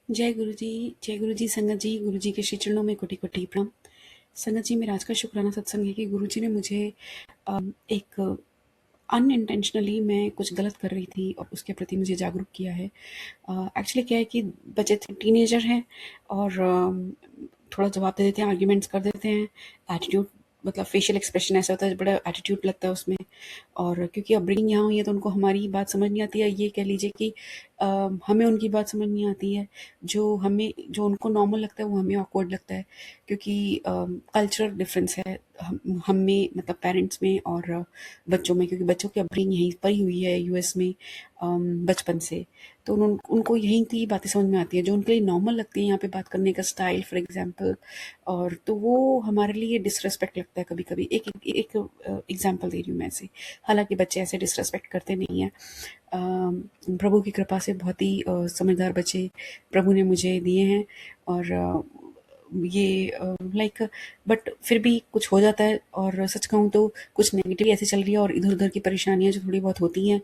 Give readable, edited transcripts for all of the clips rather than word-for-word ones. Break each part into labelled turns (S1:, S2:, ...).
S1: जय गुरु जी संगत जी। गुरु जी के श्री चरणों में कोटि कोटि प्रणाम। संगत जी, मेरा आज का शुक्राना सत्संग है कि गुरु जी ने मुझे एक अनइंटेंशनली मैं कुछ गलत कर रही थी और उसके प्रति मुझे जागरूक किया है। एक्चुअली क्या है कि बच्चे टीनेजर हैं और थोड़ा जवाब दे देते हैं, आर्ग्यूमेंट्स कर देते हैं, एटीट्यूड मतलब फेशियल एक्सप्रेशन ऐसा होता है, बड़ा एटीट्यूड लगता है उसमें। और क्योंकि अपब्रिंगिंग यहाँ हुई है तो उनको हमारी बात समझ नहीं आती है। ये कह लीजिए कि हमें उनकी बात समझ नहीं आती है। जो उनको नॉर्मल लगता है वो हमें ऑकवर्ड लगता है, क्योंकि कल्चरल डिफरेंस है हम में, मतलब पेरेंट्स में और बच्चों में, क्योंकि बच्चों की अपब्रिंगिंग यहीं पर ही हुई है यूएस में बचपन से। तो उनको यहीं की बातें समझ में आती है जो उनके लिए नॉर्मल लगती है, यहाँ पे बात करने का स्टाइल फॉर एग्जांपल। और तो वो हमारे लिए डिसरेस्पेक्ट लगता है कभी कभी। एक एक एग्जांपल दे रही हूँ मैं ऐसे। हालांकि बच्चे ऐसे डिसरेस्पेक्ट करते नहीं हैं। प्रभु की कृपा से बहुत ही समझदार बच्चे प्रभु ने मुझे दिए हैं। और ये लाइक बट फिर भी कुछ हो जाता है। और सच कहूँ तो कुछ नेगेटिव ऐसे चल रही है और इधर उधर की परेशानियां जो थोड़ी बहुत होती हैं,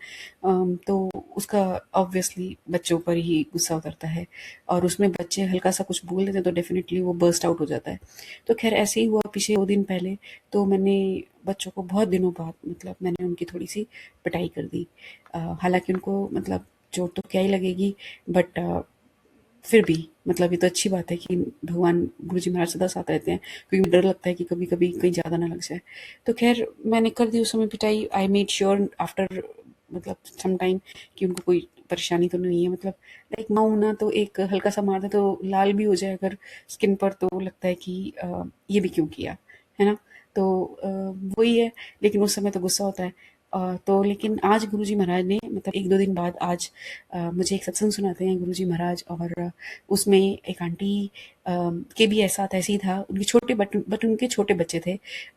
S1: तो उसका ऑब्वियसली बच्चों पर ही गुस्सा उतरता है। और उसमें बच्चे हल्का सा कुछ बोल देते हैं तो डेफिनेटली वो बर्स्ट आउट हो जाता है। तो खैर ऐसे ही हुआ पीछे 2 दिन पहले। तो मैंने बच्चों को बहुत दिनों बाद मतलब मैंने उनकी थोड़ी सी पिटाई कर दी। हालांकि उनको मतलब चोट तो क्या ही लगेगी, बट फिर भी मतलब ये तो अच्छी बात है कि भगवान गुरुजी महाराज सदा साथ रहते हैं, क्योंकि डर लगता है कि कभी कभी कहीं ज़्यादा ना लग जाए। तो खैर मैंने कर दी उस समय पिटाई। आई मेड श्योर आफ्टर मतलब सम टाइम कि उनको कोई परेशानी तो नहीं है। मतलब लाइक माँ हूं ना, तो एक हल्का सा मार दे तो लाल भी हो जाए अगर स्किन पर, तो लगता है कि ये भी क्यों किया, है ना। तो वही है। लेकिन उस समय तो गुस्सा होता है। तो लेकिन आज गुरुजी महाराज ने मतलब 1-2 दिन बाद आज मुझे एक सत्संग सुनाते हैं गुरुजी महाराज। और उसमें एक आंटी के भी ऐसे ही था। उनके छोटे बट उनके छोटे बच्चे थे।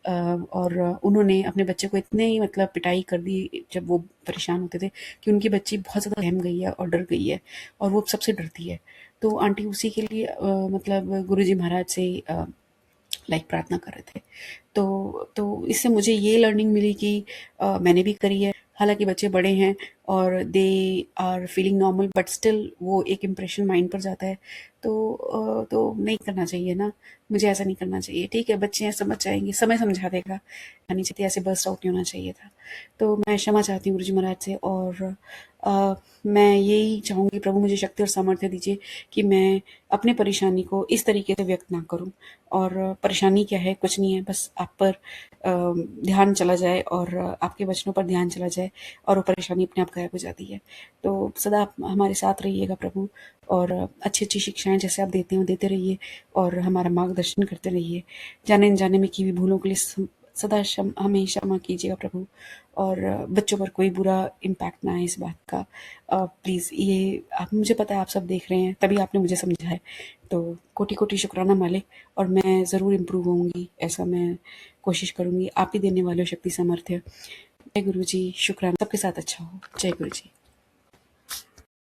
S1: और उन्होंने अपने बच्चे को इतने ही मतलब पिटाई कर दी जब वो परेशान होते थे, कि उनकी बच्ची बहुत ज़्यादा सहम गई है और डर गई है, और वो सबसे डरती है। तो आंटी उसी के लिए मतलब गुरुजी महाराज से लाइक प्रार्थना कर रहे थे। तो इससे मुझे ये लर्निंग मिली कि मैंने भी करी है। हालांकि बच्चे बड़े हैं और they are feeling normal, but still वो एक इम्प्रेशन माइंड पर जाता है। तो नहीं करना चाहिए ना। मुझे ऐसा नहीं करना चाहिए। ठीक है, बच्चे हैं, समझ जाएंगे, समय समझा देगा। नहीं चाहिए ऐसे बर्स्ट आउट नहीं होना चाहिए था। तो मैं क्षमा चाहती हूँ गुरुजी महाराज से। और मैं यही चाहूँगी प्रभु मुझे शक्ति और सामर्थ्य दीजिए कि मैं अपने परेशानी को इस तरीके से व्यक्त ना करूँ। और परेशानी क्या है, कुछ नहीं है, बस आप पर ध्यान चला जाए और आपके वचनों पर ध्यान चला जाए और वो परेशानी अपने आप गायब हो जाती है। तो सदा आप हमारे साथ रहिएगा प्रभु। और अच्छी अच्छी शिक्षाएं जैसे आप देते हैं वो देते रहिए और हमारा मार्गदर्शन करते रहिए। जाने अनजाने में की हुई भूलों के लिए सदा हमें क्षमा कीजिएगा प्रभु। और बच्चों पर कोई बुरा इम्पैक्ट ना आए इस बात का। प्लीज़ ये आप, मुझे पता है आप सब देख रहे हैं, तभी आपने मुझे समझा है। तो कोटि कोटि शुक्राना मालिक। और मैं ज़रूर इम्प्रूव होऊंगी, ऐसा मैं कोशिश करूंगी। आप ही देने वाले हो शक्ति सामर्थ्य। जय गुरु जी, शुक्राना। सबके साथ अच्छा हो। जय गुरु जी।